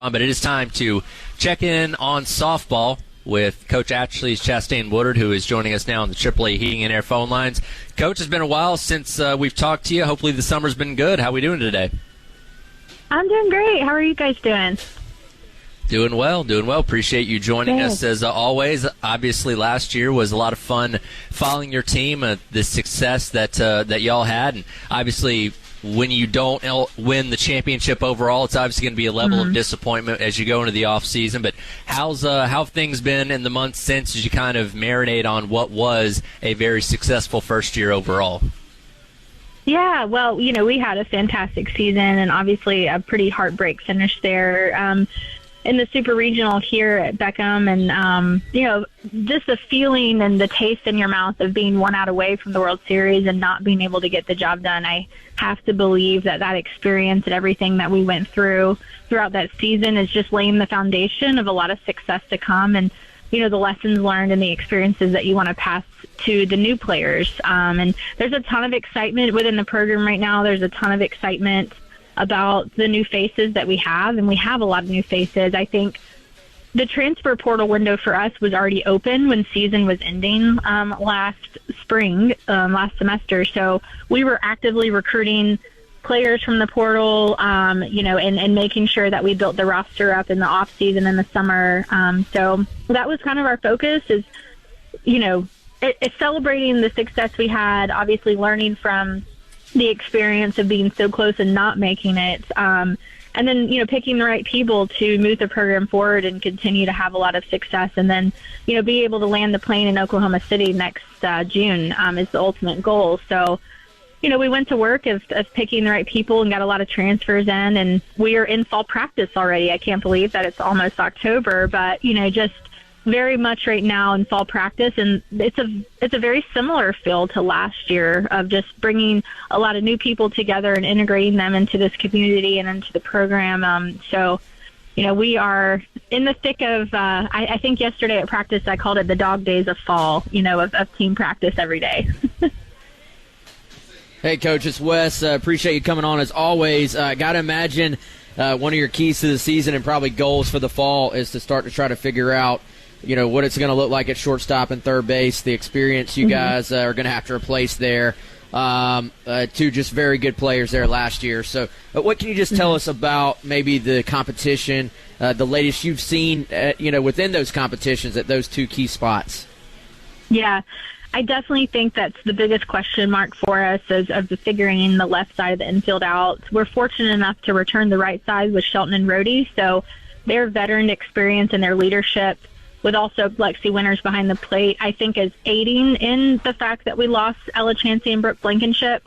But it is time to check in on softball with Coach Ashley Chastain Woodard, who is joining us now on the AAA Heating and Air phone lines. Coach, it's been a while since we've talked to you. Hopefully the summer's been good. How are we doing today? I'm doing great. How are you guys doing? Doing well. Appreciate you joining us as always. Obviously, last year was a lot of fun following your team, the success that y'all had, and obviously when you don't win the championship overall, it's obviously going to be a level of disappointment as you go into the off season. But how have things been in the months since as you kind of marinate on what was a very successful first year overall? Yeah, well, we had a fantastic season and obviously a pretty heartbreak finish there in the Super Regional here at Beckham. And, just the feeling and the taste in your mouth of being 1 out away from the World Series and not being able to get the job done. I have to believe that experience and everything that we went throughout that season is just laying the foundation of a lot of success to come. And, the lessons learned and the experiences that you want to pass to the new players. And there's a ton of excitement within the program right now. There's a ton of excitement about the new faces that we have, and we have a lot of new faces. I think the transfer portal window for us was already open when season was ending last semester. So we were actively recruiting players from the portal, and making sure that we built the roster up in the off season in the summer. So that was kind of our focus is, it's celebrating the success we had, obviously learning from the experience of being so close and not making it. And then, picking the right people to move the program forward and continue to have a lot of success. And then, be able to land the plane in Oklahoma City next June is the ultimate goal. So, we went to work of picking the right people and got a lot of transfers in, and we are in fall practice already. I can't believe that it's almost October, but, just very much right now in fall practice. And it's a very similar feel to last year of just bringing a lot of new people together and integrating them into this community and into the program. So, we are in the thick of, I think yesterday at practice, I called it the dog days of fall, of team practice every day. Hey, Coach, it's Wes. Appreciate you coming on as always. Got to imagine one of your keys to the season and probably goals for the fall is to start to try to figure out, what it's going to look like at shortstop and third base, the experience you guys are going to have to replace there. Two just very good players there last year. So what can you just tell us about maybe the competition, the latest you've seen, within those competitions at those two key spots? Yeah. I definitely think that's the biggest question mark for us of figuring the left side of the infield out. We're fortunate enough to return the right side with Shelton and Rhodey, so their veteran experience and their leadership with also Lexi Winters behind the plate, I think is aiding in the fact that we lost Ella Chansey and Brooke Blankenship.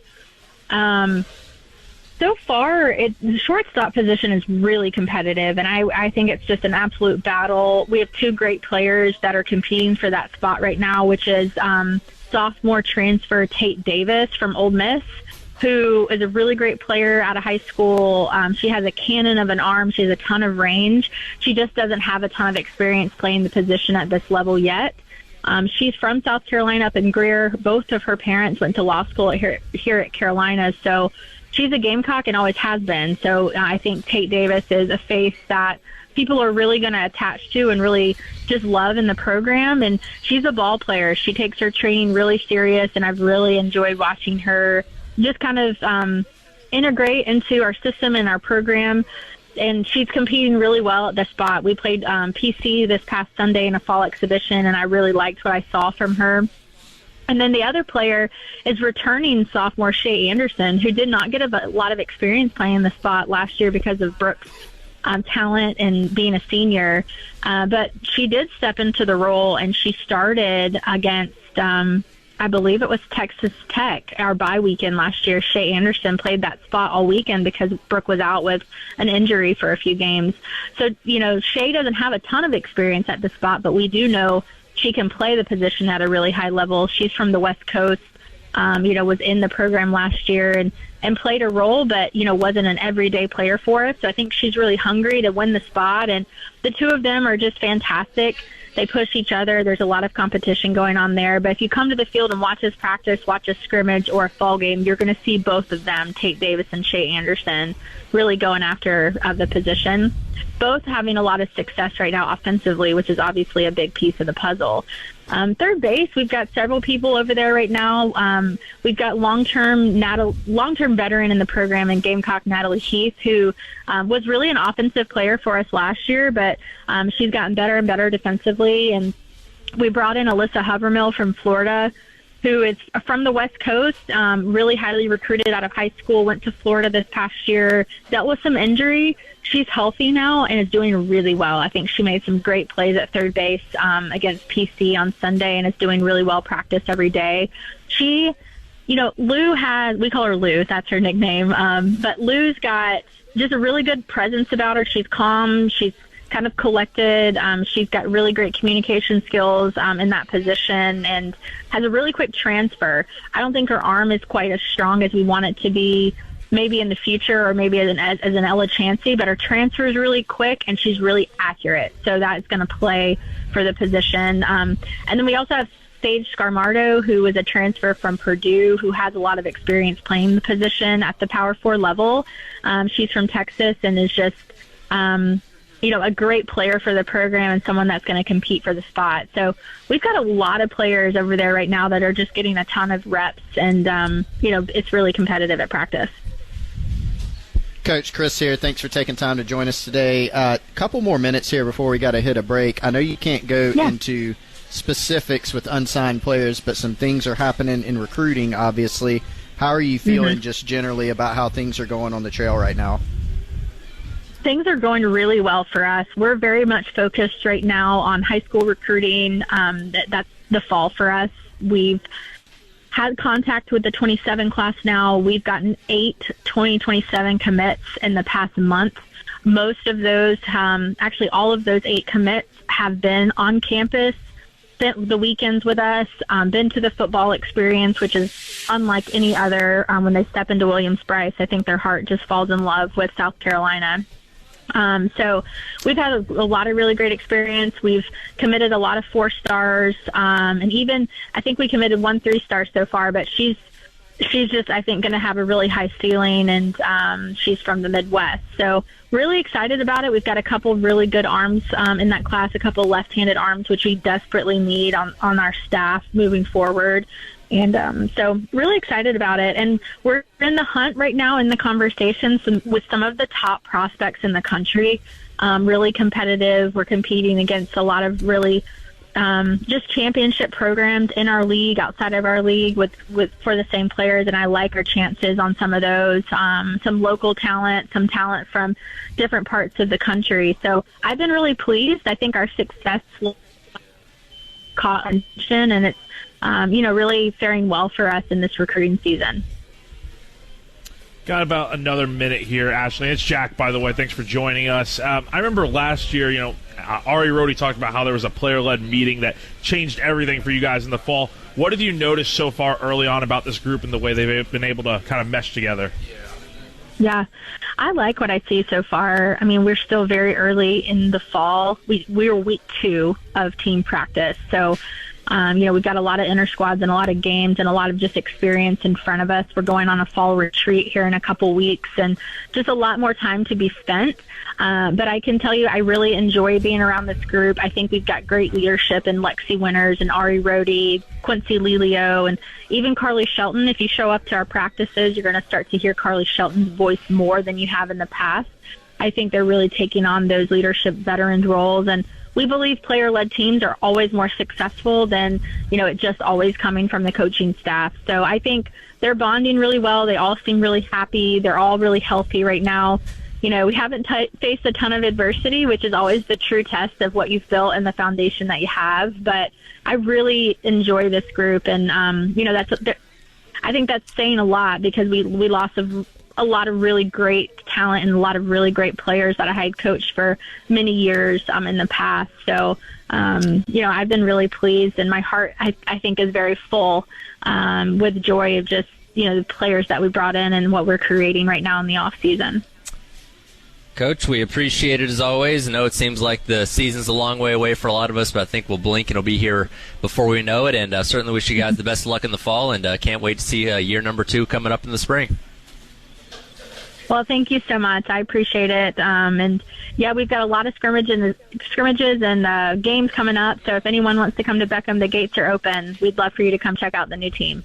So far, the shortstop position is really competitive, and I think it's just an absolute battle. We have two great players that are competing for that spot right now, which is sophomore transfer Tate Davis from Ole Miss, who is a really great player out of high school. She has a cannon of an arm. She has a ton of range. She just doesn't have a ton of experience playing the position at this level yet. She's from South Carolina up in Greer. Both of her parents went to law school here at Carolina, so she's a Gamecock and always has been. So I think Tate Davis is a face that people are really going to attach to and really just love in the program. And she's a ball player. She takes her training really serious, and I've really enjoyed watching her just kind of integrate into our system and our program. And she's competing really well at the spot. We played PC this past Sunday in a fall exhibition, and I really liked what I saw from her. And then the other player is returning sophomore Shea Anderson, who did not get a lot of experience playing the spot last year because of Brooke's talent and being a senior. But she did step into the role, and she started against, I believe it was Texas Tech, our bye weekend last year. Shea Anderson played that spot all weekend because Brooke was out with an injury for a few games. So, Shea doesn't have a ton of experience at the spot, but we do know she can play the position at a really high level. She's from the West Coast, was in the program last year, and and played a role, but, wasn't an everyday player for us. So I think she's really hungry to win the spot, and the two of them are just fantastic. They push each other. There's a lot of competition going on there. But if you come to the field and watch us practice, watch a scrimmage or a fall game, you're going to see both of them, Tate Davis and Shea Anderson, really going after the position. Both having a lot of success right now offensively, which is obviously a big piece of the puzzle. Third base, we've got several people over there right now. We've got long-term veteran in the program in Gamecock, Natalie Heath, who was really an offensive player for us last year, but she's gotten better and better defensively. And we brought in Alyssa Hovermill from Florida, who is from the West Coast, really highly recruited out of high school, went to Florida this past year, dealt with some injury. She's healthy now and is doing really well. I think she made some great plays at third base against PC on Sunday and is doing really well practice every day. She, Lou has, we call her Lou, that's her nickname, but Lou's got just a really good presence about her. She's calm. She's kind of collected. She's got really great communication skills in that position and has a really quick transfer. I don't think her arm is quite as strong as we want it to be maybe in the future or maybe as an Ella Chansey, but her transfer is really quick and she's really accurate. So that is going to play for the position. And then we also have Sage Scarmardo, who is a transfer from Purdue, who has a lot of experience playing the position at the Power 4 level. She's from Texas and is just, a great player for the program and someone that's going to compete for the spot. So we've got a lot of players over there right now that are just getting a ton of reps, and, it's really competitive at practice. Coach Chris here. Thanks for taking time to join us today. A couple more minutes here before we got to hit a break. I know you can't go into specifics with unsigned players, but some things are happening in recruiting, obviously. How are you feeling just generally about how things are going on the trail right now? Things are going really well for us. We're very much focused right now on high school recruiting. That's the fall for us. We've had contact with the 27 class now. We've gotten 8 2027 commits in the past month. Most of those, actually all of those 8 commits have been on campus, spent the weekends with us, been to the football experience, which is unlike any other. When they step into Williams-Brice, I think their heart just falls in love with South Carolina. So we've had a lot of really great experience. We've committed a lot of 4-stars, and even I think we committed 1 3-star so far, but she's just, I think, going to have a really high ceiling, and she's from the Midwest. So really excited about it. We've got a couple really good arms in that class, a couple left-handed arms, which we desperately need on our staff moving forward. And so really excited about it. And we're in the hunt right now in the conversations with some of the top prospects in the country, really competitive. We're competing against a lot of really just championship programs in our league, outside of our league with for the same players. And I like our chances on some of those, some local talent, some talent from different parts of the country. So I've been really pleased. I think our success caught attention, and it's, really faring well for us in this recruiting season. Got about another minute here, Ashley. It's Jack, by the way. Thanks for joining us. I remember last year, Ari Rohde talked about how there was a player-led meeting that changed everything for you guys in the fall. What have you noticed so far early on about this group and the way they've been able to kind of mesh together? Yeah, I like what I see so far. I mean, we're still very early in the fall. We're week 2 of team practice, so we've got a lot of inter squads and a lot of games and a lot of just experience in front of us. We're going on a fall retreat here in a couple weeks and just a lot more time to be spent. But I can tell you, I really enjoy being around this group. I think we've got great leadership in Lexi Winters and Ari Rohde, Quincy Lelio, and even Carly Shelton. If you show up to our practices, you're going to start to hear Carly Shelton's voice more than you have in the past. I think they're really taking on those leadership veterans roles, and we believe player-led teams are always more successful than, it just always coming from the coaching staff. So I think they're bonding really well. They all seem really happy. They're all really healthy right now. We haven't faced a ton of adversity, which is always the true test of what you've built and the foundation that you have. But I really enjoy this group, and, I think that's saying a lot because we lost a lot of really great talent and a lot of really great players that I had coached for many years in the past. So, I've been really pleased, and my heart, I think, is very full with joy of just the players that we brought in and what we're creating right now in the off season. Coach, we appreciate it as always. I know it seems like the season's a long way away for a lot of us, but I think we'll blink and it'll be here before we know it. And certainly wish you guys the best of luck in the fall, and can't wait to see year number 2 coming up in the spring. Well, thank you so much. I appreciate it. And yeah, we've got a lot of scrimmages and games coming up. So if anyone wants to come to Beckham, the gates are open. We'd love for you to come check out the new team.